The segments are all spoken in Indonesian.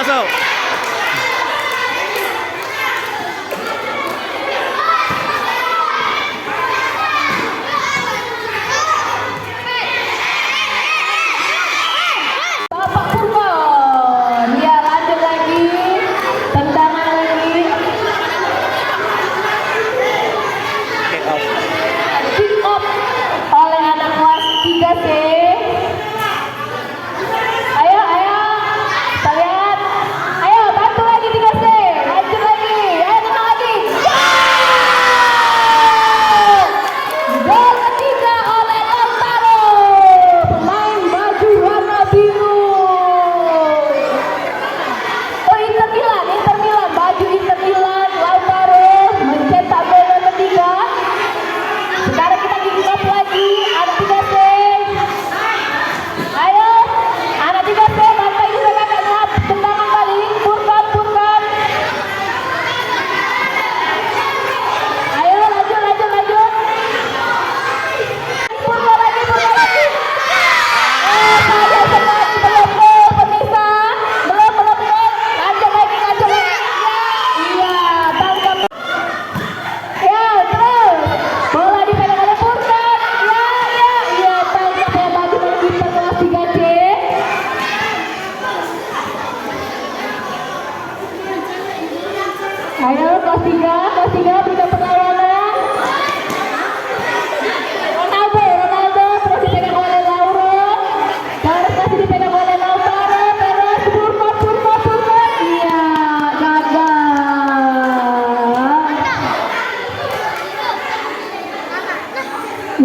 masuk. Bapak Purwon, ya lanjut lagi, tendangan lagi. Kick off oleh anak kelas 3C. Ayo, ayo, kita lihat. Ayo, bantu lagi 3C, lanjut lagi. Ayo, tenang lagi. Gol ketiga oleh Lautaro, pemain baju warna biru. Oh, Inter Milan, baju Inter Milan. Lautaro mencetak gol yang ketiga. Sekarang kita kick off lagi, anak 3C. Ayo, anak 3C, bantai juga kakaknya. Tendangan balik, Purkan. Ayo, lanjut. Purkan lagi. Saja sekali, belum gol, pemirsa. Belum. Lanjut lagi. Iya, tangkap. Ya, terus. Bola dipegang oleh Purkan. Ya, tangkap ya bagi kiper kelas 3C. Ayo, kelas 3 berikan perlawanan. Ronaldo terus dipegang oleh Lauro. Terus masih dipegang oleh Lautaro. Terus Purkan. Iya, gagal.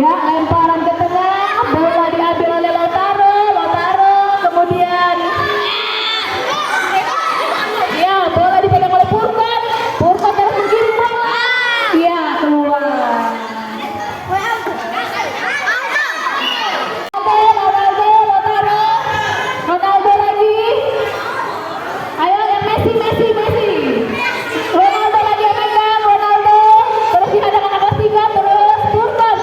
Ya, lemparan ke tengah, bola diambil oleh Lautaro, kemudian ya, bola dipegang oleh Purkan terus menggiring bola. Ya, keluar. Ronaldo lagi. Ayo, yang Messi. Ronaldo lagi yang megang, terus dihadang anak kelas 3, terus Purkan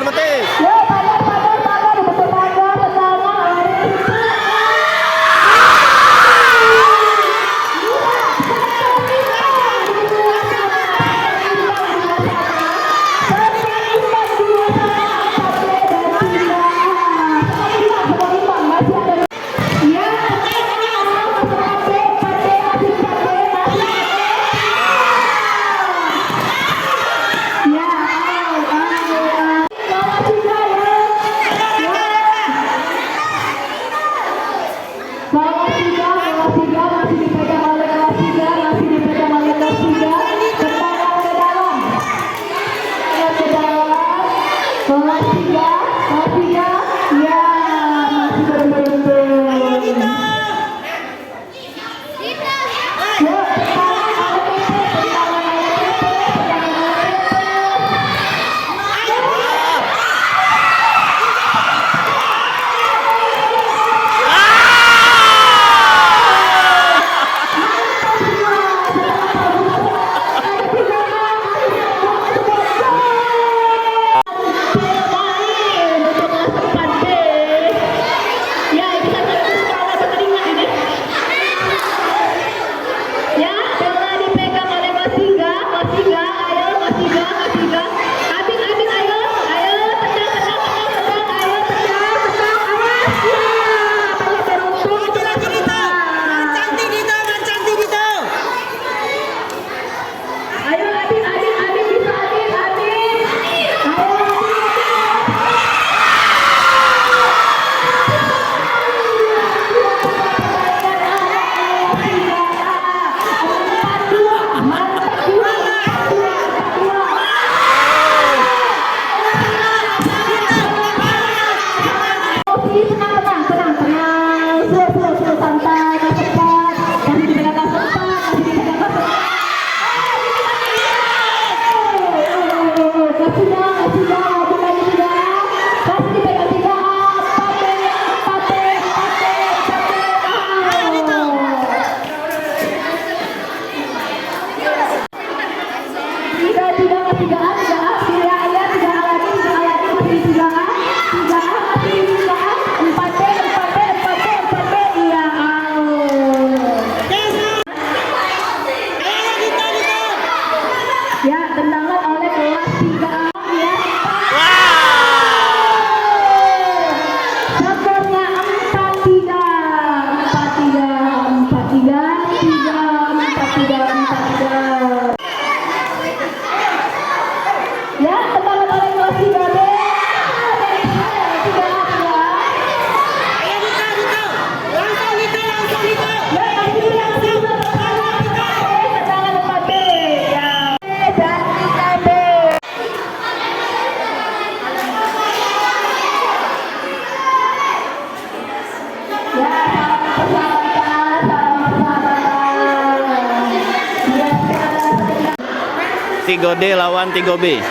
Betis. Ya, sabar, betul sabar, pertama lari. Tigo D lawan Tigo B.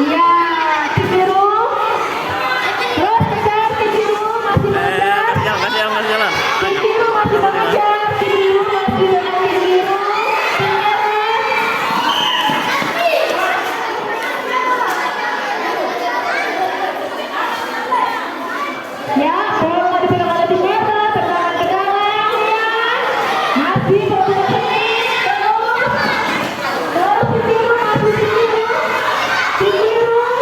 Iya, tim biru. Terus kejar tim biru masih mengejar. Kasih jalan. Tim biru masih mengejar. Tim biru masih dengan tim biru. Tim merah. Ya, bola dipegang oleh tim merah. Tendangan ya. Masih beberapa menit. Terus tim biru masih tim biru. Tim biru.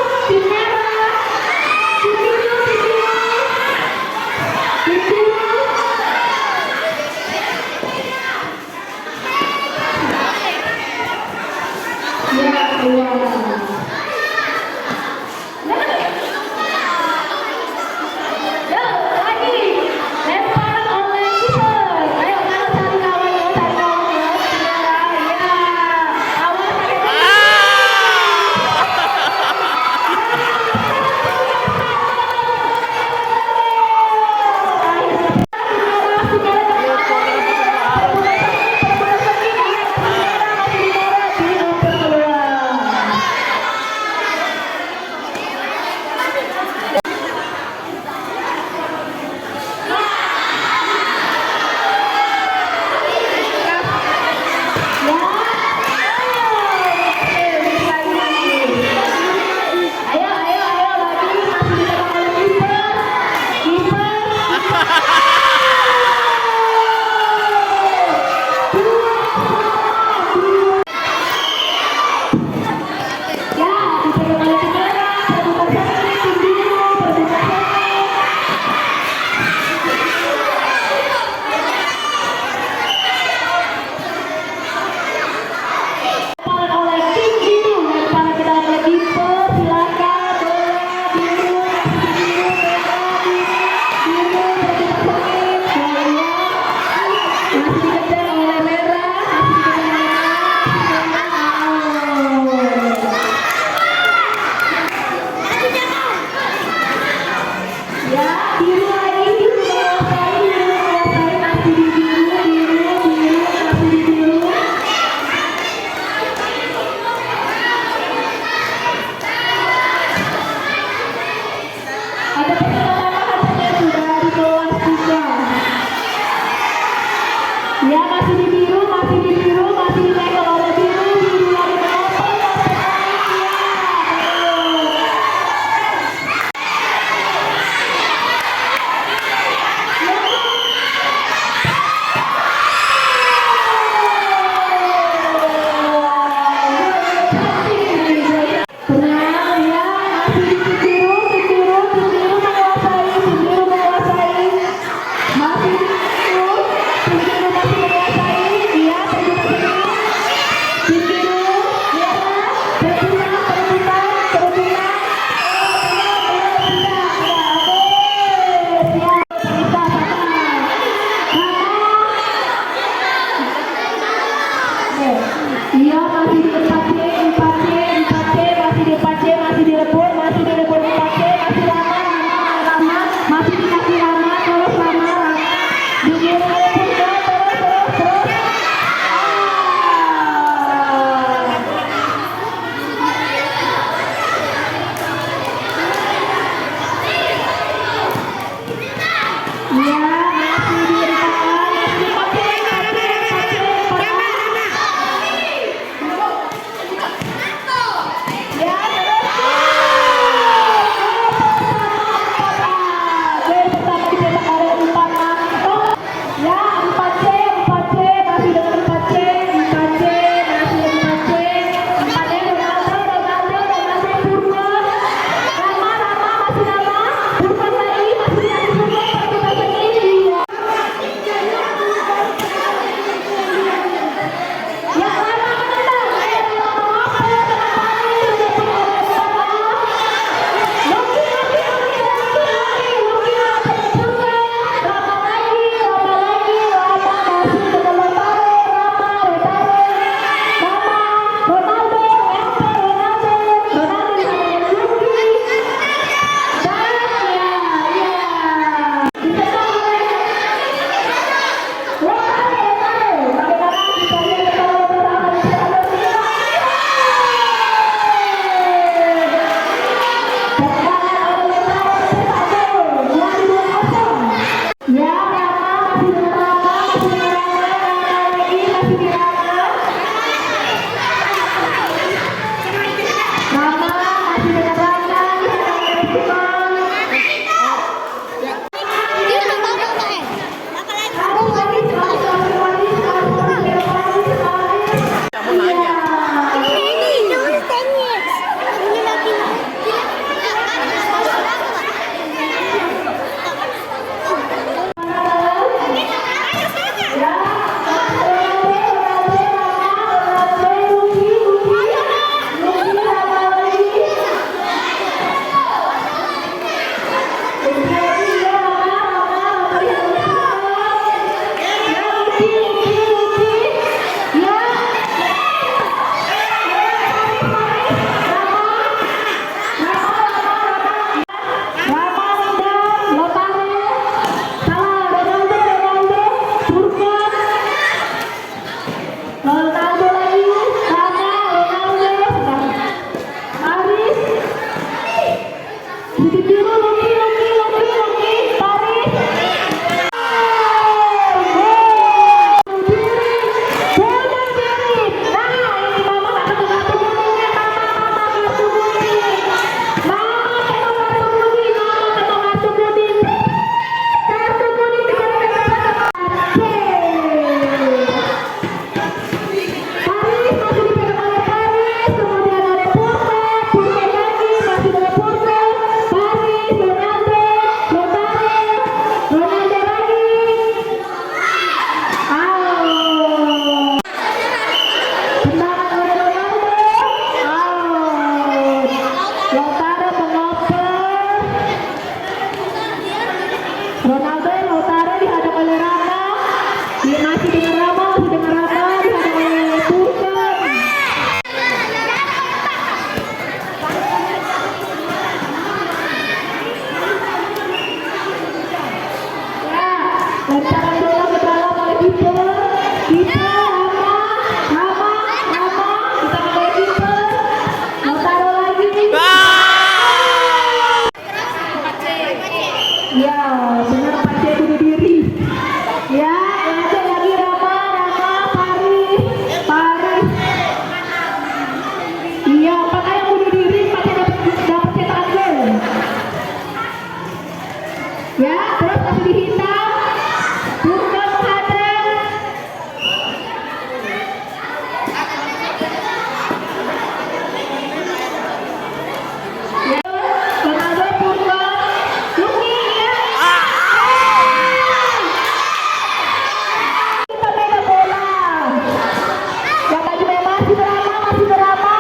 masih dengan Rana, Ronaldo Lautaro dihadap oleh Rama, dia masih dengan Rama, dihadap oleh Burkan. Ya, lemparan bola ke dalam oleh kiper, Rama, ditangkap oleh kiper, Lautaro lagi. Ya, benar Pace bunuh diri. Ya, lanjut lagi Rama, Paris. Iya, apakah yang bunuh diri Pace dapat cetakan gol? Ya, terus masih dihitam. Burkan menghadang. Ya, Ronaldo Burkan. Luki, ya. Kita pegang bola. Yang baju merah masih Rama.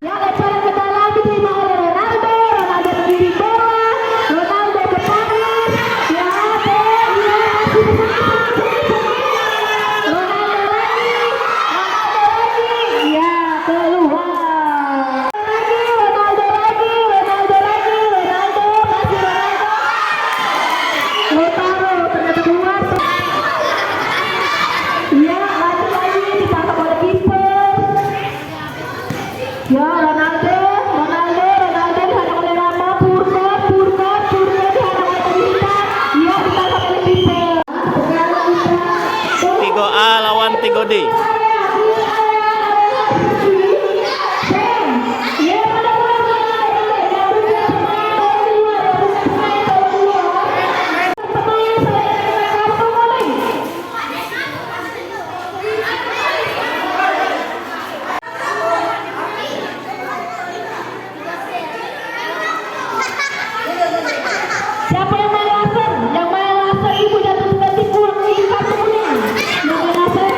Ya, lemparan ke dalam diterima oleh Ronaldo berdiri bola. Ronaldo ke Paris. Ya, masih Ronaldo lagi. Ya, keluar. Ronaldo lagi. Lautaro ternyata keluar. Ya, lanjut lagi ditangkap oleh kiper. Ya, Ronaldo dihadap oleh Rama, Burkan dihadap oleh Terita. Ya, ditangkap oleh kiper. Sekarang kita 3A lawan 3D. Siapa yang main laser? Yang main laser ibu jatuh ke tikul kartu kuning. Yang main laser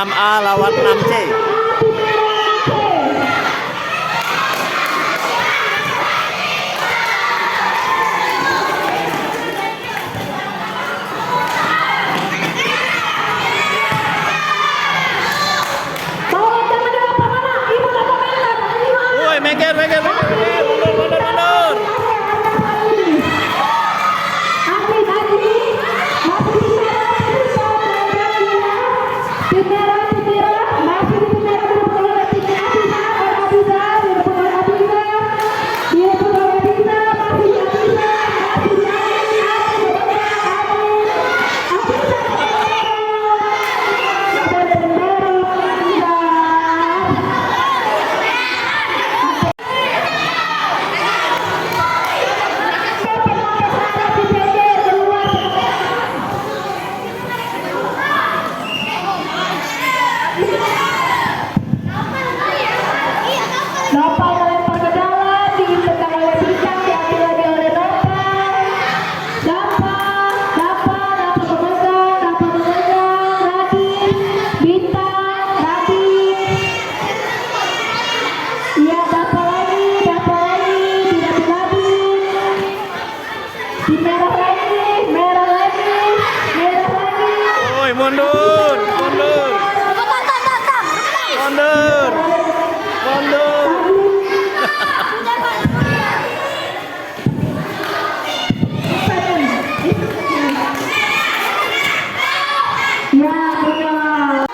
6A lawan 6C. Woi, meger. Mundur. Nopal melempar ke dalam, ditendang oleh Bintang, diambil lagi oleh Nopal. Dapat memegang, Radit, Bintang, Radit. Iya, dapat lagi, tidak Radit. Di merah lagi. Woi, mundur. Ya, benar.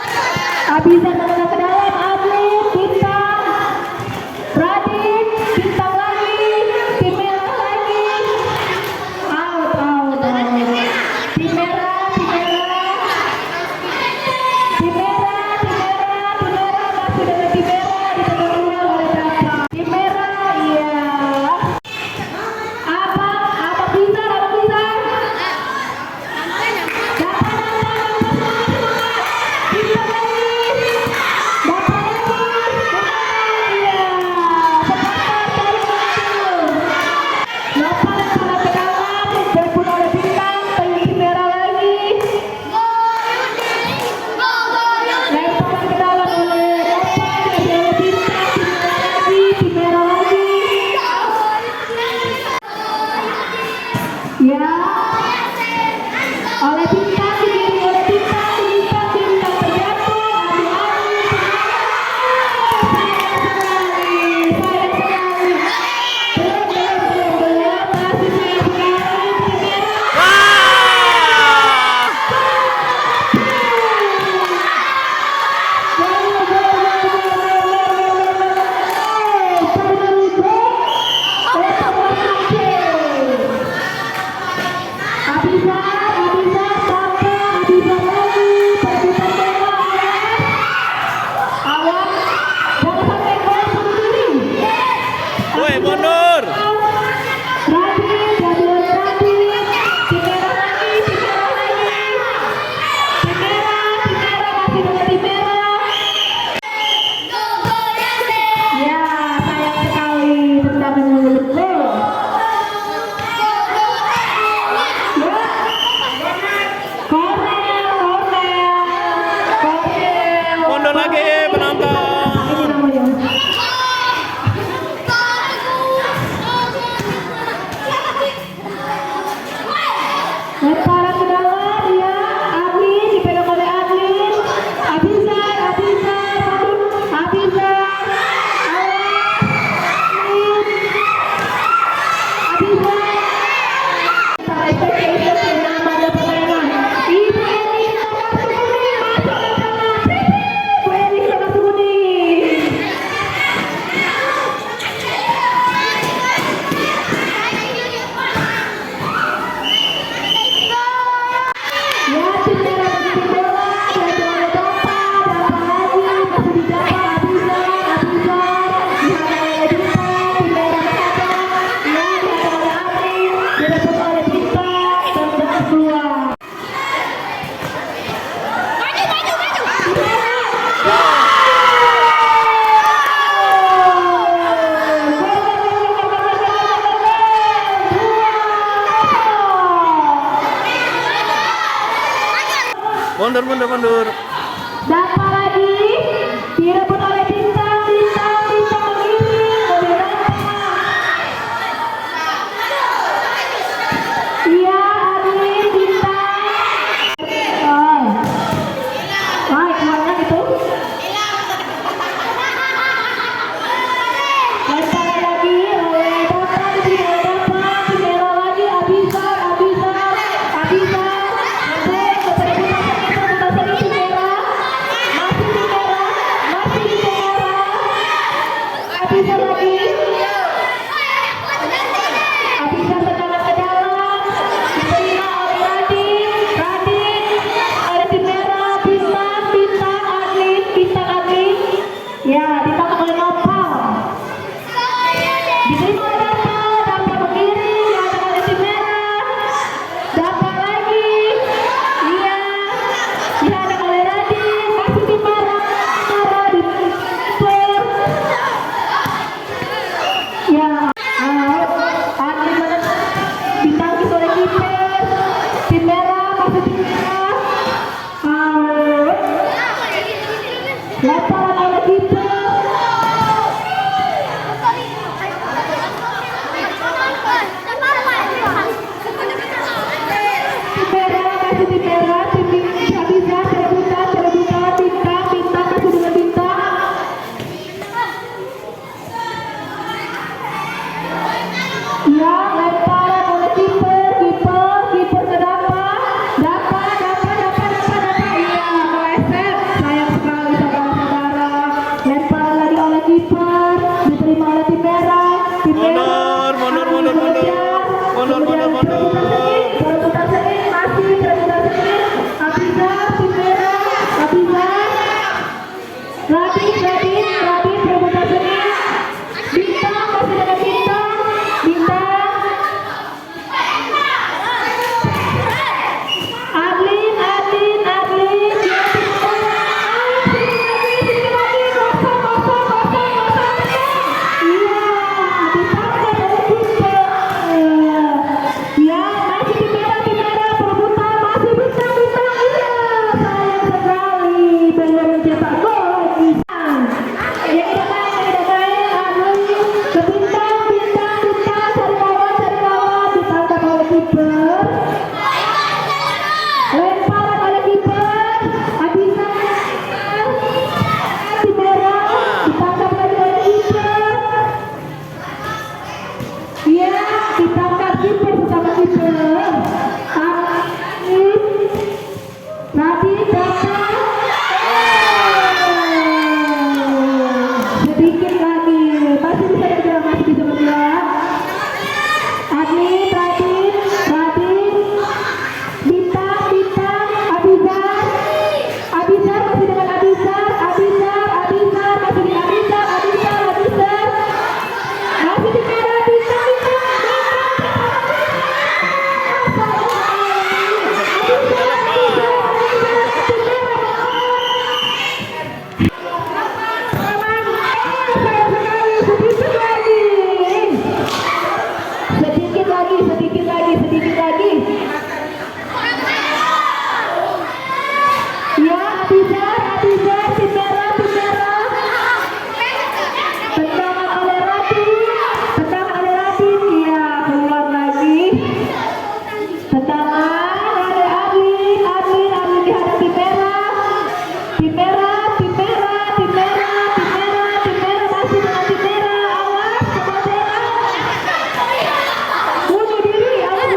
Abizar menendang ke dalam, Adlin, Bintang, Radit, Bintang lagi, tim merah lagi. Out. Tim merah. Masih dengan tim merah, ditendang ulang oleh Dapa. Tim merah, iya. Apa Bizar? Ya, oleh Bintang, digiring oleh Bintang terjatuh, sayang sekali. Belum, masih sayang sekali. Woi, mundur. Ya, sayang sekali tendangan mulut gol. Kornel. Mundur lagi penonton. Ini namanya. Lemparan ke dalam, ya. Adlin, dipegang oleh Adlin. Abizar. Mundur. Dapat Ya, ditangkap oleh Nopal. Diterima oleh Nopal, dapat berdiri, diangkat oleh tim merah. Dapat lagi. Iya. Dihadap oleh Radin, masih tim merah. Radin. Ya, Adli ditangkis oleh kiper. Tim merah, masih tim merah. Lemparan oleh kiper. Merah, masih tim merah, tim tidak bisa, cerebutan, bintang, masih dengan bintang. Ya, lemparan oleh kiper ke dapat, iya, meleset, sayang sekali saudara-saudara. Lemparan lagi oleh kiper, diterima oleh tim merah. Mundur. Perebutan sengit, masih perebutan sengit. Abizar, tim merah, Abizar. Radin, perebutan sengit. Bintang, masih dengan bintang. Adlin. Sedikit lagi, kosong. Iya, ditangkap oleh kiper. Ya, masih tim merah, perebutan, masih bintang. Iya, sayang sekali, belum mencetak gol. Yang tidak main, Adlin ke bintang, cari kawan, ditangkap oleh kiper. Lemparan oleh kiper, Abizar, tim merah, ditangkap lagi oleh kiper. Iya, ditangkap kiper bersama kiper. Radin dapat. Sedikit lagi, masih bisa bergerak. Adlin, Radin. Bintang, Abizar masih dengan Abizar, masih dengan Abizar, masih di merah, bintang. Sedikit lagi. Ya, Abizar, tim merah. Tendangan oleh Radin. Ya, keluar lagi. Tendangan oleh Adlin dihadapi merah. Tim merah, masih dengan tim merah. Awas, kemudian bunuh diri. Mundur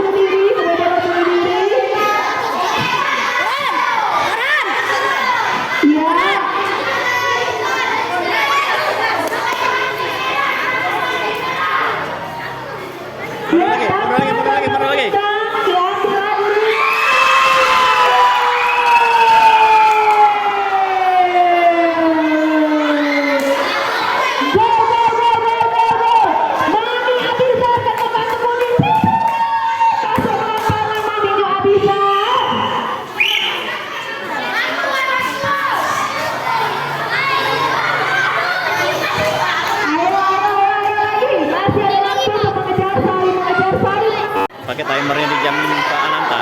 lagi. Pakai timernya di jam Pak Ananta.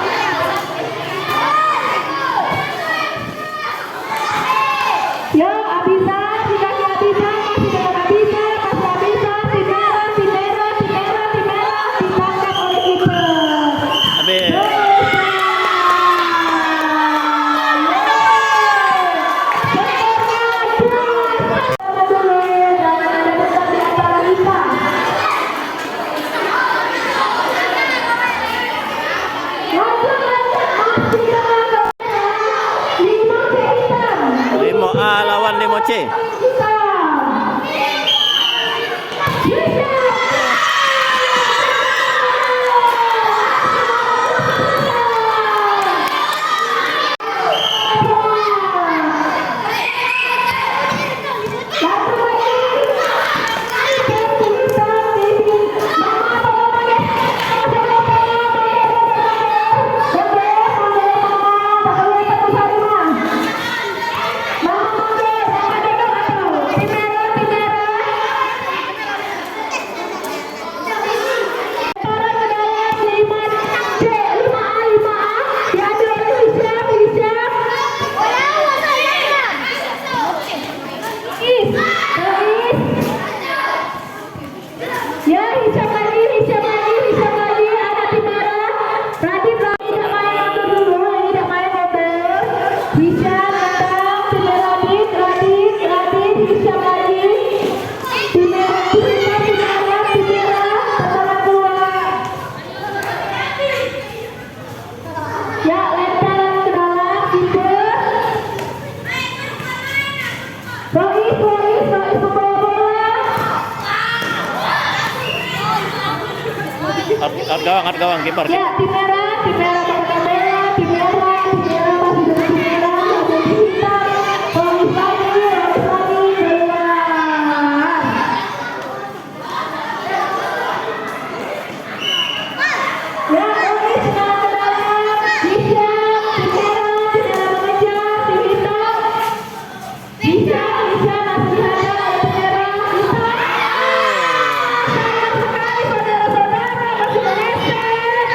Ya, Abizar, masih dengan Abizar, tim merah, ditangkap oleh kiper. Habis. Limo A lawan Limo C. Dapat Rois membawa bola. Out gawang, kiper. Ya, tim merah mendapatkan bola, tim merah masih dari tim merah, masih tim hitam, Rois lagi, keluar. Ya, Rois sekarang ke dalam, bisa, tim merah mengejar, tim hitam, bisa masih ada tim merah, bisa. Sayang sekali saudara-saudara, masih meleset.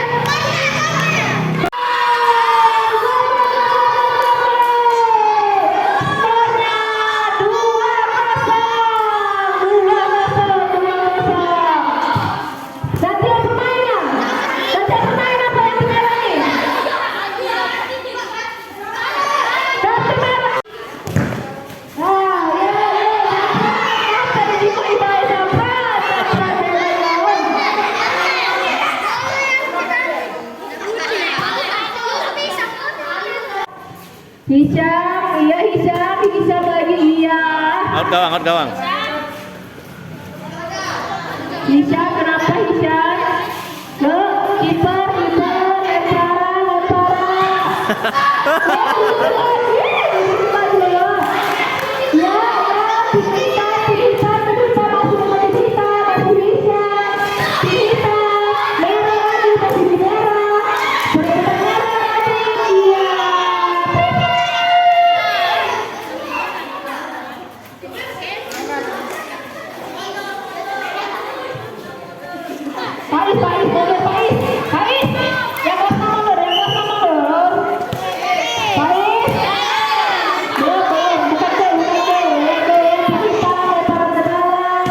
Skornya 2-0. Gantian permainan apa yang tim merah nih? Ganti merah. Tadi dipakai sampai Hisham lagi iya. Out gawang. Hisham, kenapa Hisham? Ke kiper, lemparan. Ya, tim hitam masih Hisham. Tim hitam, merah lagi masih di merah. Berdepan merah lagi, iya. Faiz, yang kelas nomor. Faiz, belum, bukan gol. Kita lemparan ke dalam.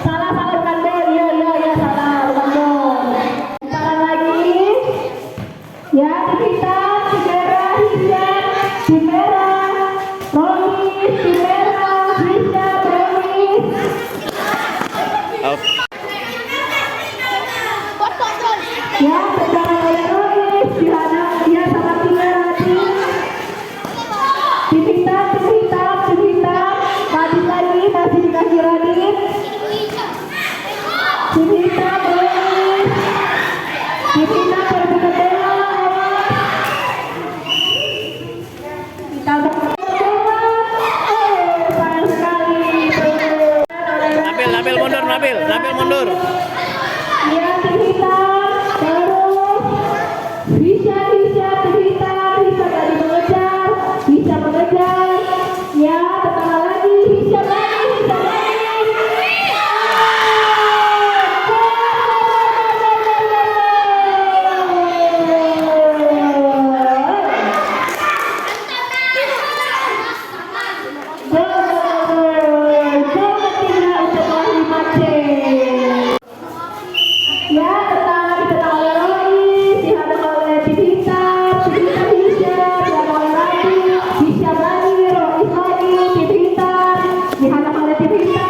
Salah, bukan gol. Iya, salah, bukan gol. Lemparan lagi. Ya, tim hitam, tim merah, Hisham, tim merah, Rois, tim merah, Hisham, Rois. Out. Ya, tendangan oleh Rois, dihadap dia sama tim merah. Tim hitam, Radit lagi, masih dikasih Radit. Tim hitam, Rois. Tim hitam berbeda bola. Kita bola. Sayang sekali. Nabil mundur. Ya, tim hitam, terus bisa tim hitam tadi mengejar. Ya, tetap lagi, bisa lagi. Gol ketiga untuk Wahyu Mace. Ya, tetap oleh Rois, dihadap oleh tim hitam, dihadap oleh Radit, Hisham lagi, Rois lagi, tim hitam, dihadap oleh tim hitam.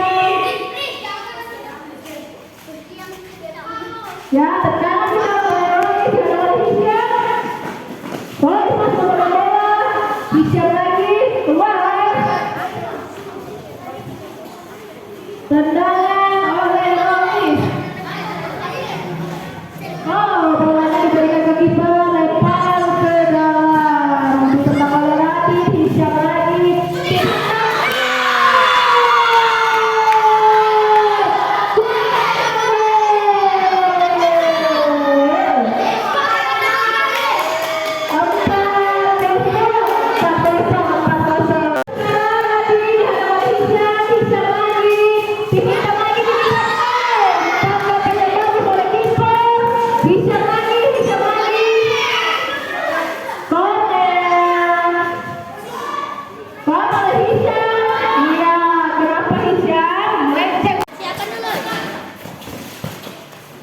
Ya, tendangan oleh Rois, dihadap oleh Hisham. Rois masih membawa bola, Hisham lagi, keluar. Tendangan oleh Rois. Bolanya diberikan ke kiper, lempar ke dalam. Ditendang oleh Radit, Hisham lagi.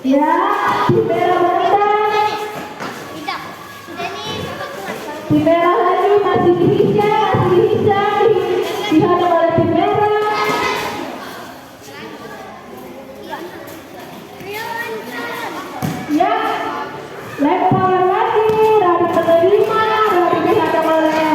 Ya, tim merah menendang. Tim merah lagi masih di Hisham, dihadap oleh tim merah. Ya, lempar lagi, Radit menerima, Radit dihadap oleh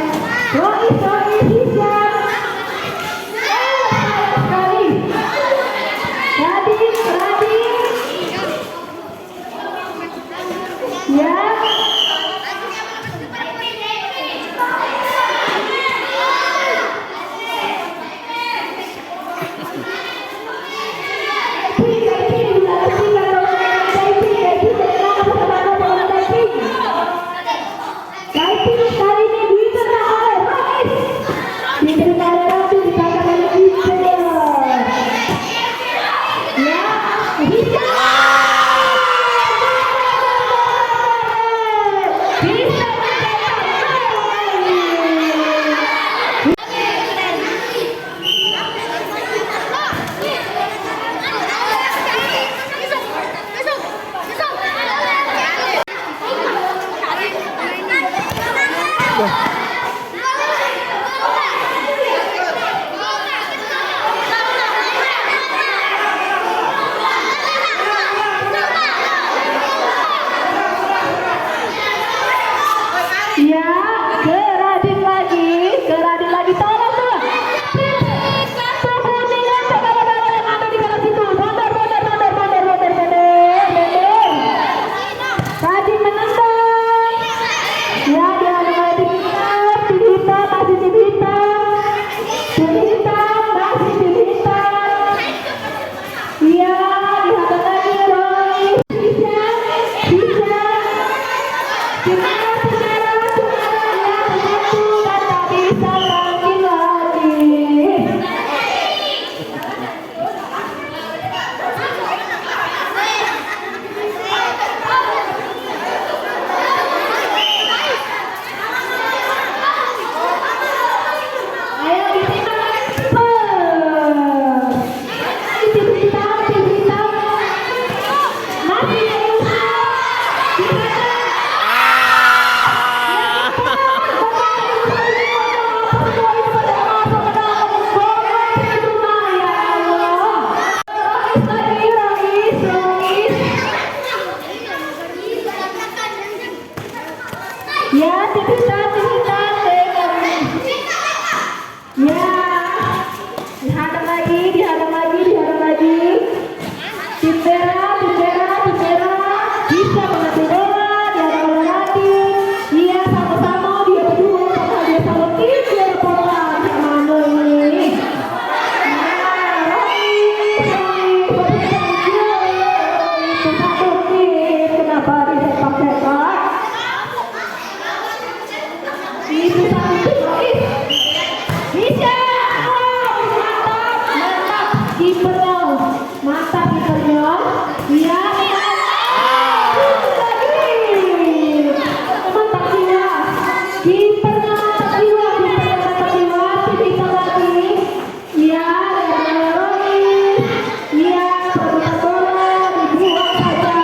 Bisa. Mantap, mantap. Kipernya, mantap kipernya. Iya. Mantap jiwa. Kipernya mantap jiwa, kipernya mantap jiwa. Bisa lagi. Iya, Rois. Iya, perebutan bola dibuang saja.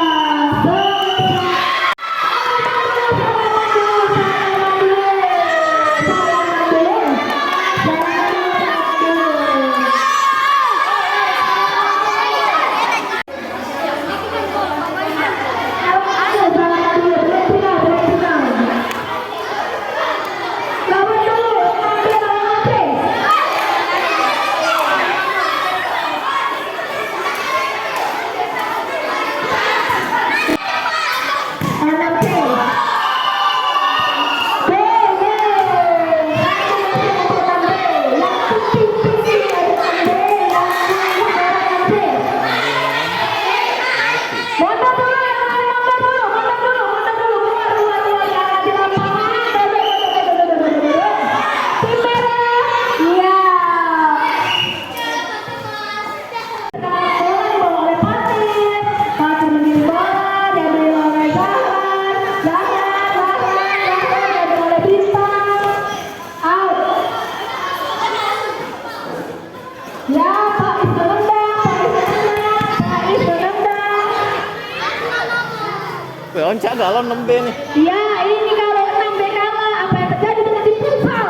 Oncak galon nembe nih. Ya, ini kalau 6 kalah, apa yang terjadi dengan tim futsal?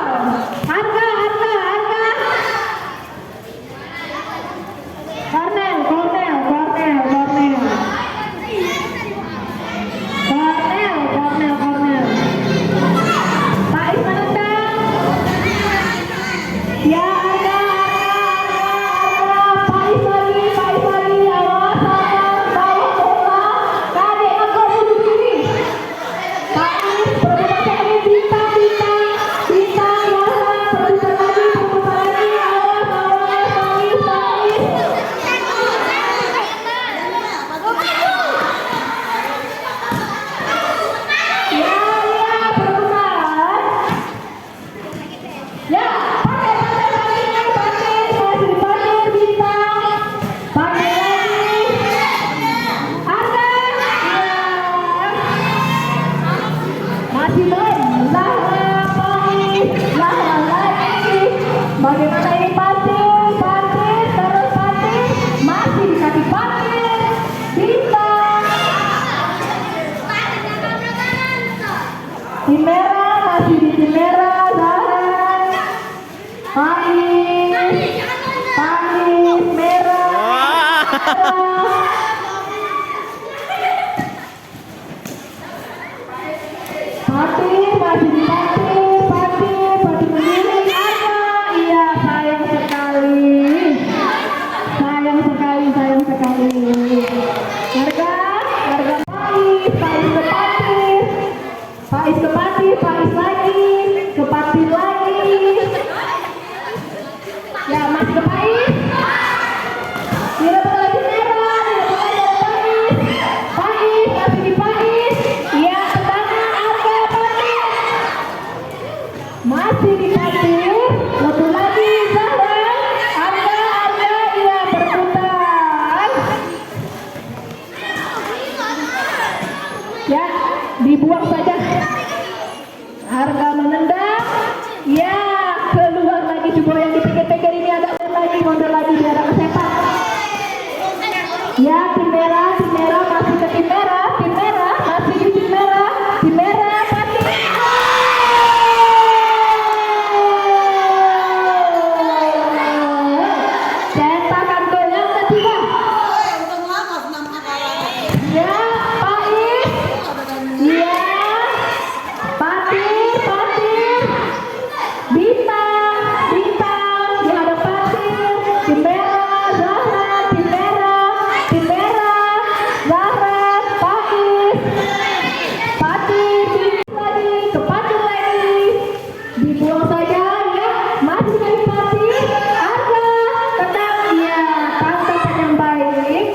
Harga. Cornel. Pak Is menendang. Ya, harga. Pak Is lagi, awas, bawah bola. Kadek ngekor bunuh diri. Pak Is perebutan sekali, bintang, perebutan lagi, awas, Pak Is. Ya, perebutan. Ya, pakai, masih dipakai, bintang. Pakai lagi. Ada. Ya. Masih main. Lah lagi. Bagaimana ini Patir, terus Patir. Masih dikasih Patir. Bintang. Tim merah, masih di tim merah. Zahan. Pais merah. Patir, masih di Patir mengirim ada. Iya, sayang sekali. Harga Pais ke Patir. Pais lagi, ke Patir lagi. Ya, masih ke Pais. Direbut lagi merah, Pais, masih di Pais. Iya, tendangan harga Patir. Masih di Patir, lebih lagi Zahra. Harga, iya perebutan. Ya, dibuang saja. Harga menendang. Ya, keluar lagi jebol yang dipikir-pikir ini ada mundur lagi biar ada sepak. Ya, tim merah masih ke tim merah, masih di tim merah, Patir. Cetakan gol yang ketiga. Ya, Pais. Iya. Patir. Bintang. Dihadap Patir. Tim merah, Zahra. Zahra. Pais. Patir. Lagi. Ke Patir lagi. Dibuang saja ya. Masih dari Patir. Harga. Tetap ya. Tangkapan yang baik.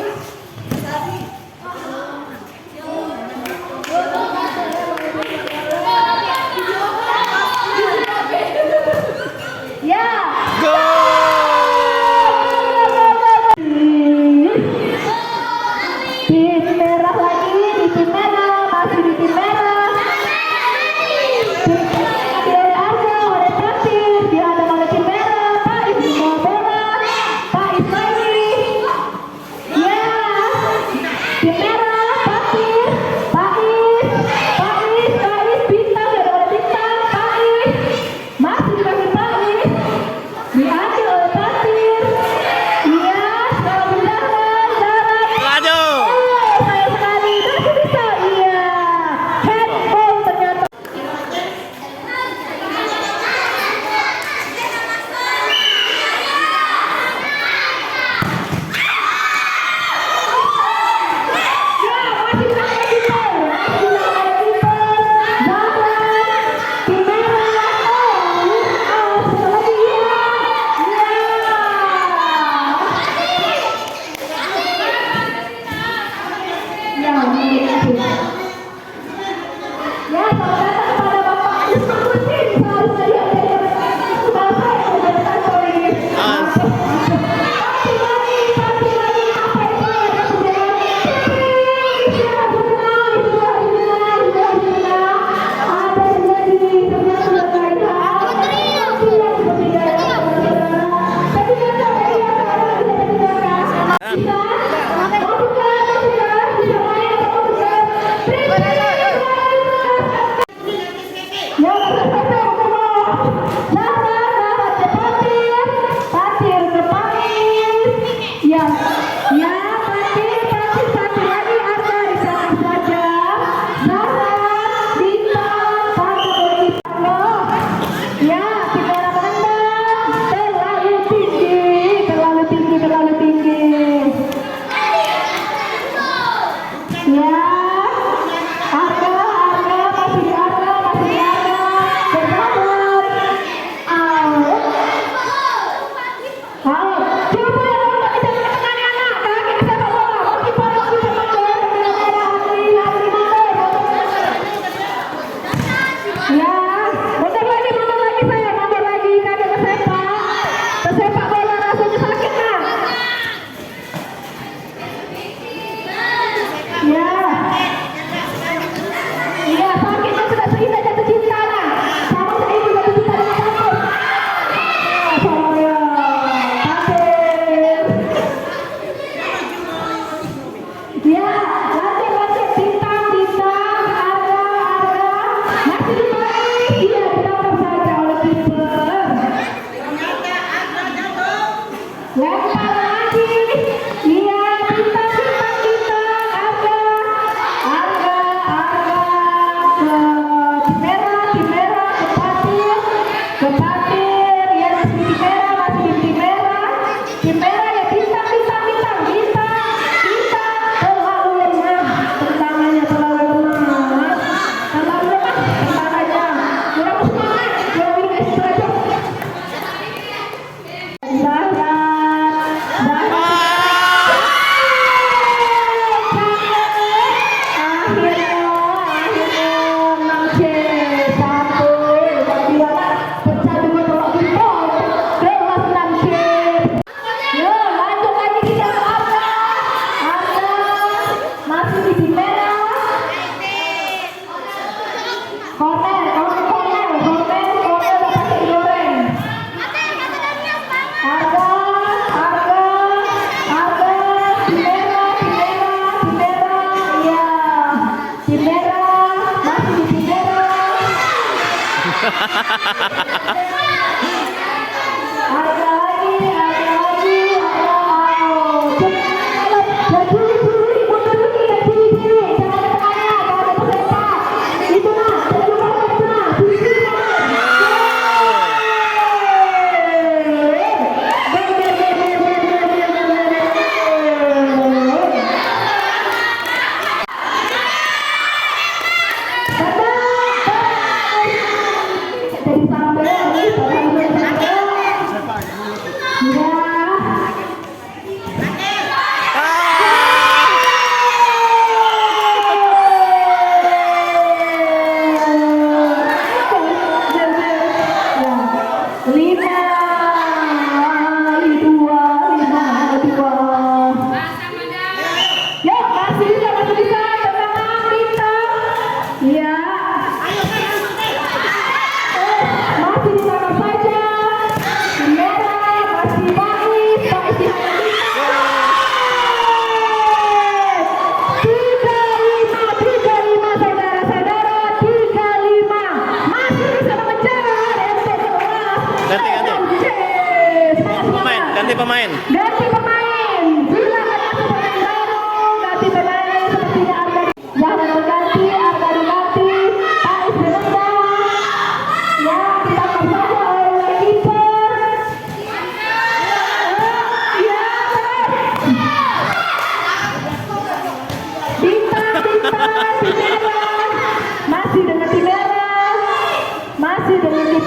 Kepatir, ya masih di tim merah, masih di tim merah. Tim merah ya bintang, bintang, bintang, bintang, bintang. Terlalu lemah, tendangannya terlalu lemah. Terlalu lemah, tendangannya. Kurang semangat, kurang minum es saja. Zahra, Zahra. Akhirnya 6C 1. Pecah dua tolak jempol. Kelas 6C. Yo, lanjut lagi kita ke Arda. Arda masih di tim merah. Korner dapat digoreng. Arda, tim merah, iya. Tim merah, masih di tim merah. Ada lagi, out. Ya curi, mundur dulu ya curi. Jangan ada tekannya, jangan ada peserta. Itu nah, terjumpa itu nah. Jadi sampai Ganti pemain. Silakan masuk pemain baru. Ganti pemain sepertinya Arda. Jangan berganti, Arda diganti. Ais menendang. Ya, ditangkap saja oleh kiper. Ya, bintang, tim merah. Masih dengan tim merah. Masih dengan tim.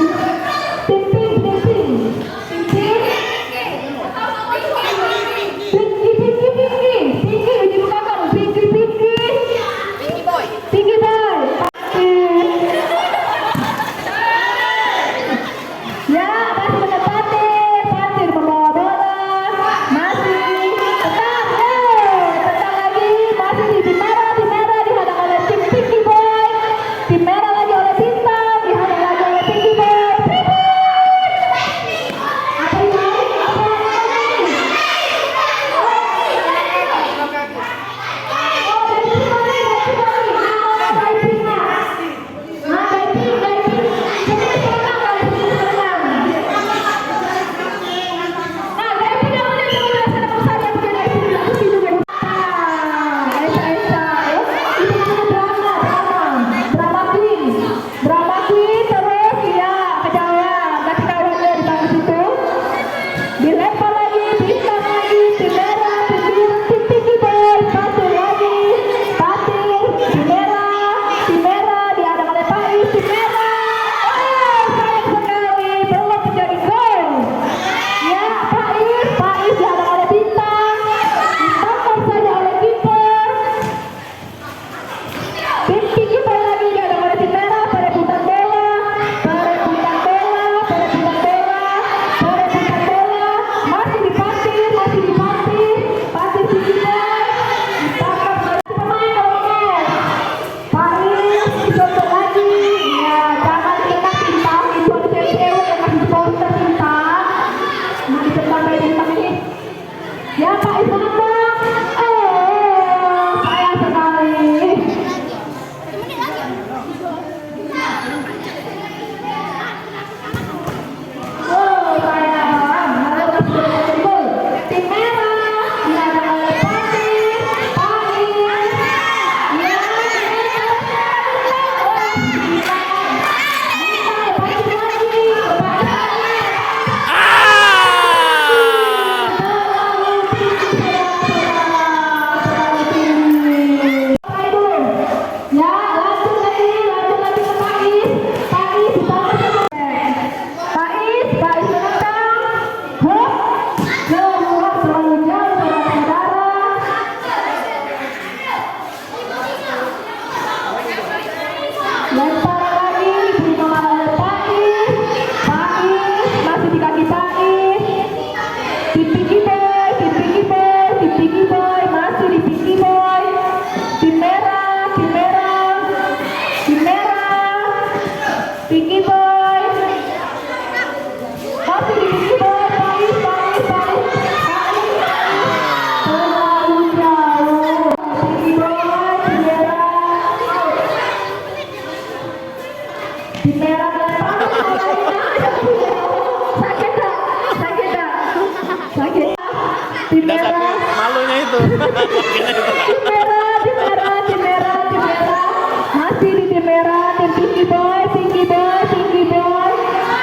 Udah sampai malunya itu. Makanya itu. Tim merah, tim merah, tim merah, tim merah. Masih di tim merah, tim Pinky Boy, Pinky Boy, Pinky Boy,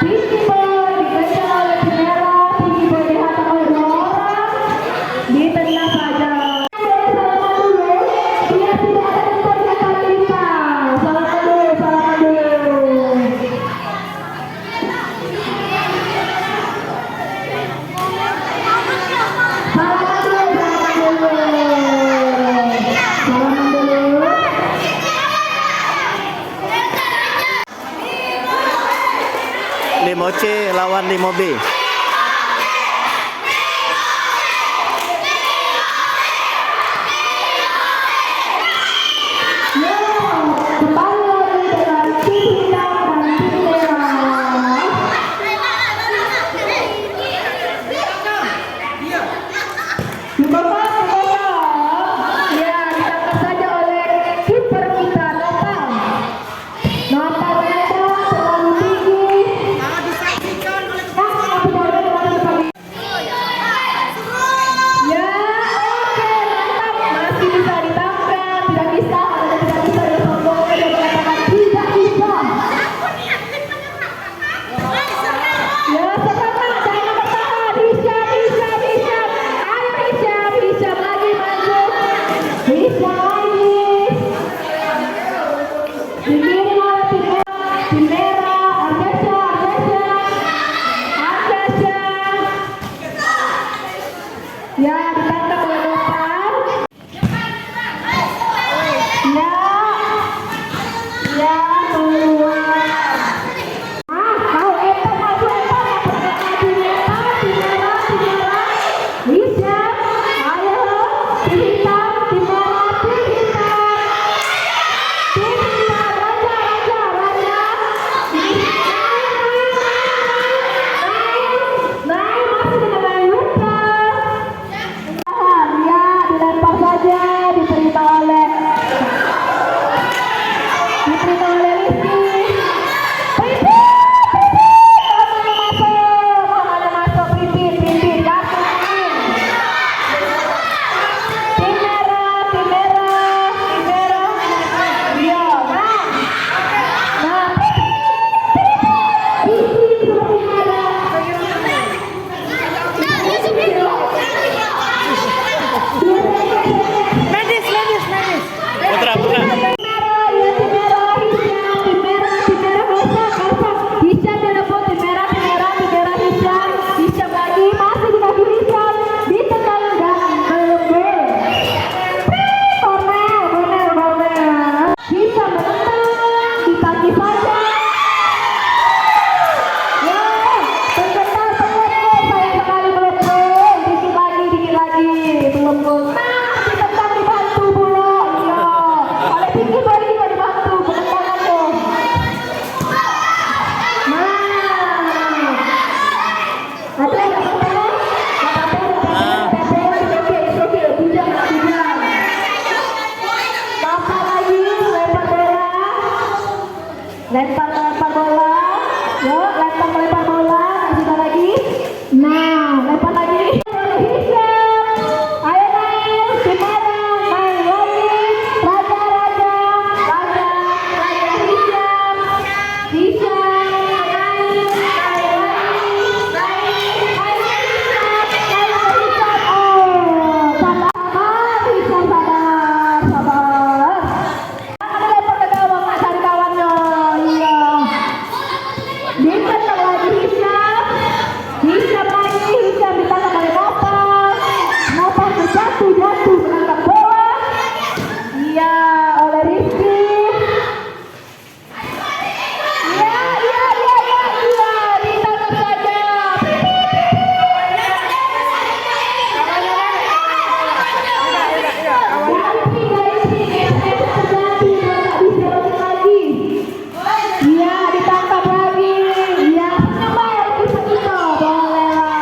Pinky Boy. Dikejar oleh tim merah, Pinky Boy dihantam oleh dua orang. Ditendang saja. Salaman dulu. Dia tidak ada tempat yang kali kita. Salaman dulu, salaman dulu. Salaman dulu, salaman dulu. Salaman dulu. Limo C lawan Limo B. Ya, kembali lagi dengan tim hitam dan tim merah. Dibawa. Ya, ditangkap saja oleh kiper kita, Nopal. Nopal lempar terlalu tinggi. Ya, oke, mantap. Masih bisa ditangkap. Tidak bisa, tidak bisa disombongkan dan mengatakan tidak bisa. Ya, semangat, jangan bertahan. Hisham, Hisham, Hisham. Ayo Hisham, Hisham lagi maju. Hisham lagi. Dikirim oleh tim merah. Argesha, Argesha. Argesha. Ya, ditangkap oleh Nopal. Ya, keluar. Mau etok, maju etok. Tim merah, tim merah, tim merah. Hisham, ayo. Tim hitam, tim merah, tim hitam. Tim hitam, Raja, Raja, Raja. Naik, masih dengan Mayuta. Ya, dilempar saja, diterima oleh Rizky. Pipit, mamanya masuk, Pipit, kartu kuning. Tim merah, tim merah, tim merah. Iya, nah, Pipit sepertinya ada. Putra, putra. Merah, ya tim merah, Hisham, tim merah, kosong. Hisham direbut, tim merah, Hisham lagi, masih di kaki Hisham, ditendang dan belum gol. Cornel. Hisham menendang, di kaki saja. Ya, terkenal belum gol, sayang sekali belum gol. Dikit lagi, belum gol. Nah, ditendang dibantu pula. Iya, oleh Pinky Boy juga dibantu, penendangan tuh. Nah, ada yang apa-apa? Oke, bujang. Bapak lagi, lempar bola. Lempar bola. Yuk, lempar bola. Kita lagi. Nah, lempar lagi. Hisham. Ayo naik, tim merah, naik lagi. Raja, Hisham. Hisham, naik Hisham. Oh, sabar, Hisham, sabar. Ada lempar ke gawang, nggak cari kawannya. Iya. Ditendang lagi Hisham. Hisham ditangkap oleh Nopal. Nopal terjatuh, menangkap bola. Iya, oleh Rizky. Iya, ditangkap saja. Iya, ditangkap lagi. Iya, senyum baik kita boleh lah.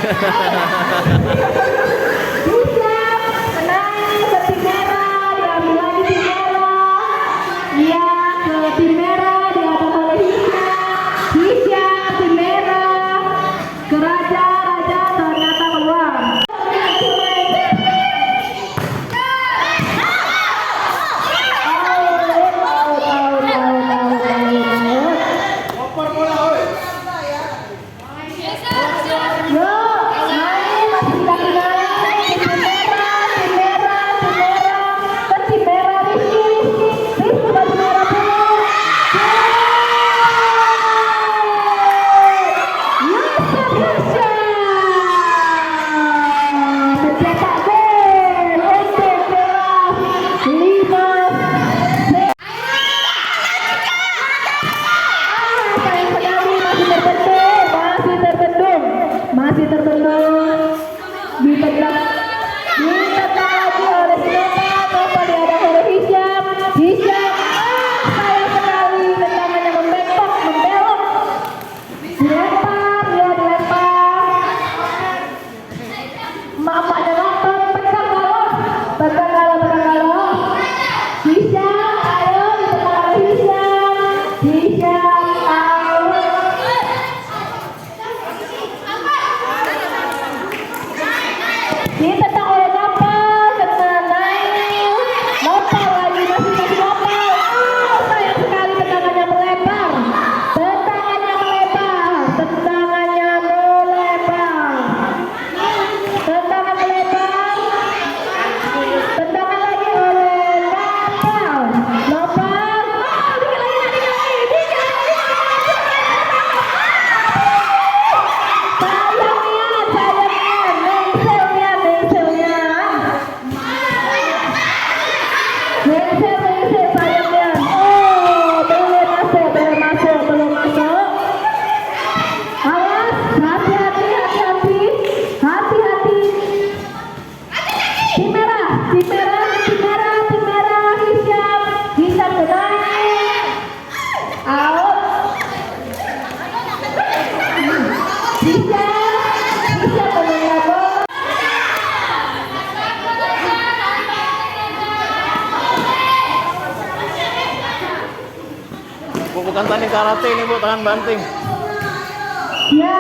Hisya menaik ke tim merah, diambil lagi tim merah. Iya, ke tim merah, diambil oleh Hisya. Hisya tim merah, ke Raja ternyata keluar. Masih terbendung, ditendang lagi oleh Nova dihadang oleh Hisyam. Sayang sekali tendangannya membelok, dilempar. Mamanya nonton, pegang galon. Hisyam, ayo ditendang oleh Hisyam, out. Ditendang oleh Nopal, kena naik. Nopal lagi, masih Nopal. Sayang sekali tendangannya melebar. Tendangan lagi oleh Nopal. Dikit lagi. Sayangnya. Oh, belum masuk. Awas, hati-hati. Tim merah, Hisyam kenaik. Out. Hisyam menang bola. Bu, bukan tanding karate ini, Bu, tangan banting. Ya.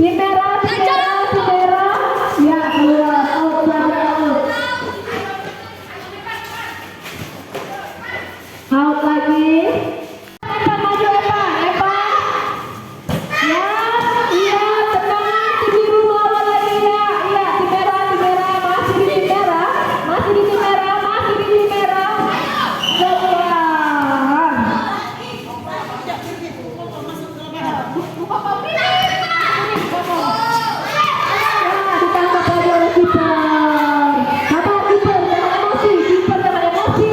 Tim merah, tim merah, tim merah. Ya, keluar. Out, out. Out lagi. Evan maju Evan, Evan. Ya, iya, tenang. Tim biru melawan lagi ya. Iya, tim merah, masih di tim merah, masih di tim merah, masih di tim merah. Keluar. Ya, ditangkap lagi oleh kiper. Sabar kiper, jangan emosi. Kiper jangan emosi.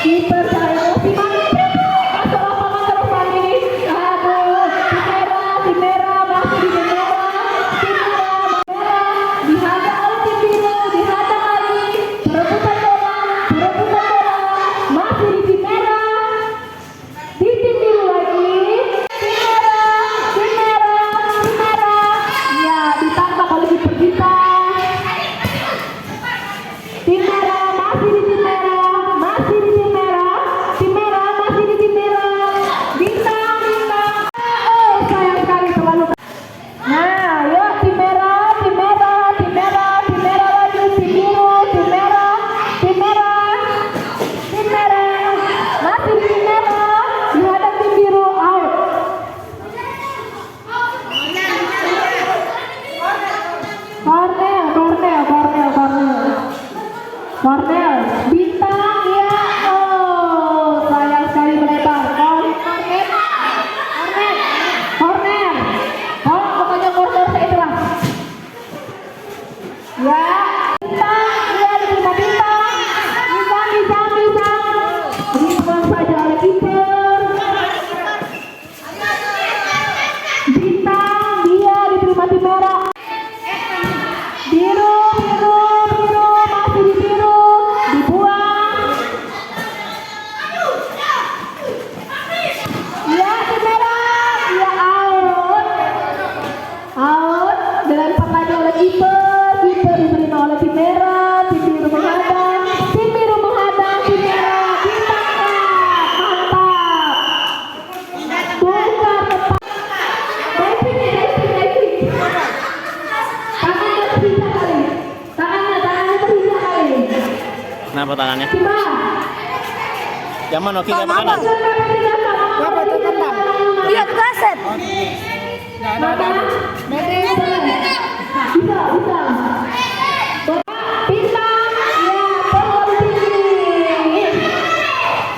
Kiper jangan emosi. Masuk lapangan terus lagi nih. Aduh, tim merah masih di tim merah. Tim merah dihadang oleh tim biru, dihadang lagi. Perebutan bola, masih di tim merah. Di tim biru lagi. Tim merah. Ya, ditangkap oleh kiper kita. Tim merah masih di tim merah, masih di tim merah. Tim merah masih di tim merah. Bintang. Oh, sayang sekali terlalu. Nah, yuk tim merah lagi, tim biru, tim merah. Masih di tim merah. Dihadap tim biru, out. Cornel, bintang ya. Oh, sayang sekali melebar. Corner. Oh, pokoknya corner saya itulah. Ya, bintang, ya diterima bintang. Bintang saja oleh kiper. Bintang, dia diterima tim merah. Biru, masih di biru, dibuang. Ya, tim merah, ya out, dilempar lagi oleh kiper diterima oleh tim merah, tim biru menghadang, tim merah, ditangkap, mantap. Bongkar tepat. Diving. Tangannya terpisah kali. Kenapa tangannya? Coba. Zaman oke ke kanan. Apa itu tendang? Lihat kaset. Mata. Bisa. Bintang. Ya,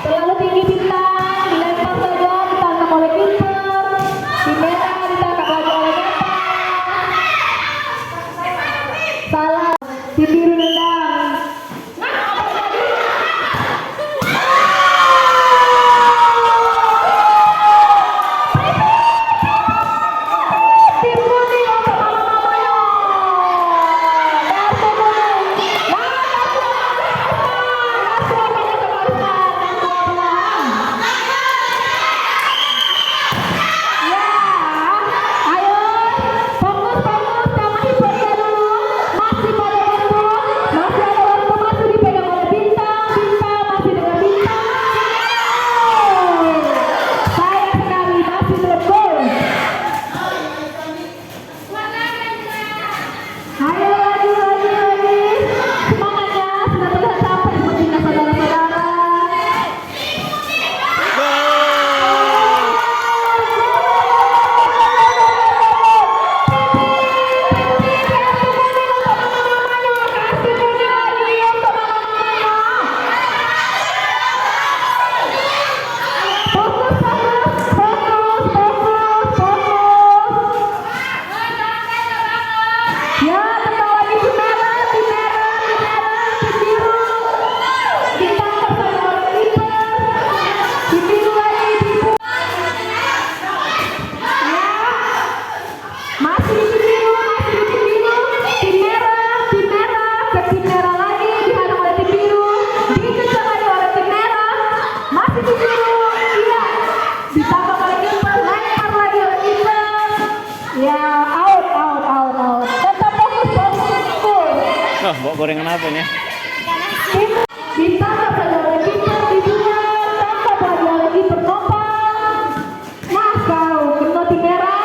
terlalu tinggi bintang. Dilempar saja, ditangkap oleh kiper. Tim merah ditangkap lagi oleh kiper. Salah. Tim biru nendang. Tim kuning untuk mama-mamanya. Kartu kuning. Ya, ayo fokus jangan hipernya dulu. Masih pada waktu, masih dipegang oleh bintang masih dengan bintang. Sayang sekali masih belum gol. Ayo lagi. Semangatnya sudah terlihat sampai sepertinya saudara-saudara. Ya, tetap lagi tim merah, tim biru. Ditangkap saja oleh kiper. Tim biru lagi dibuang. Ya, masih di tim biru. Tim merah, ke tim merah lagi, dihadang oleh tim biru. Dikejar lagi oleh tim merah. Masih tim biru. Iya, ditangkap oleh kiper, lempar lagi oleh kiper. Ya, out. Tetap fokus. Oh, bawa gorengan apa ini? Ditangkap saja oleh kiper, dibuang, tangkap lagi oleh kiper Nopal. Nah, kau kena tim merah.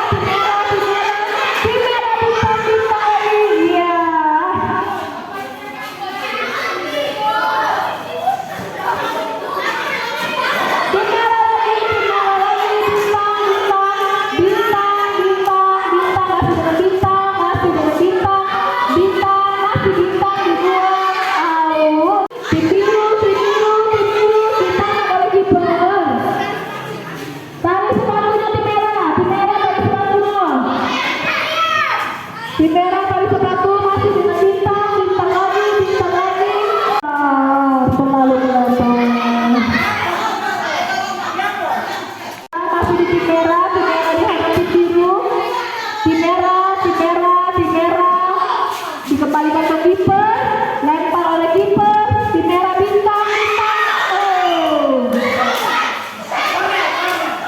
Tim merah tali sepatu masih dengan bintang, bintang lagi, bintang lagi. Selalu melebar. Masih di tim merah dihadapi biru. Tim merah. Dikembalikan ke kiper, lempar oleh kiper. Tim merah bintang.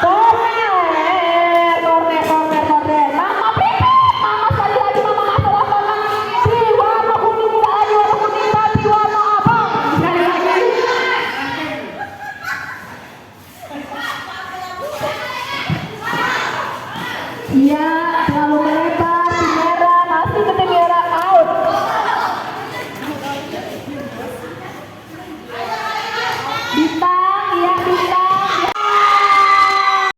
Corner. Mama sekali lagi mama masuk lapangan. Di warna kuning tidak lagi warna kuning tapi warna abang. Sekali lagi. Ya.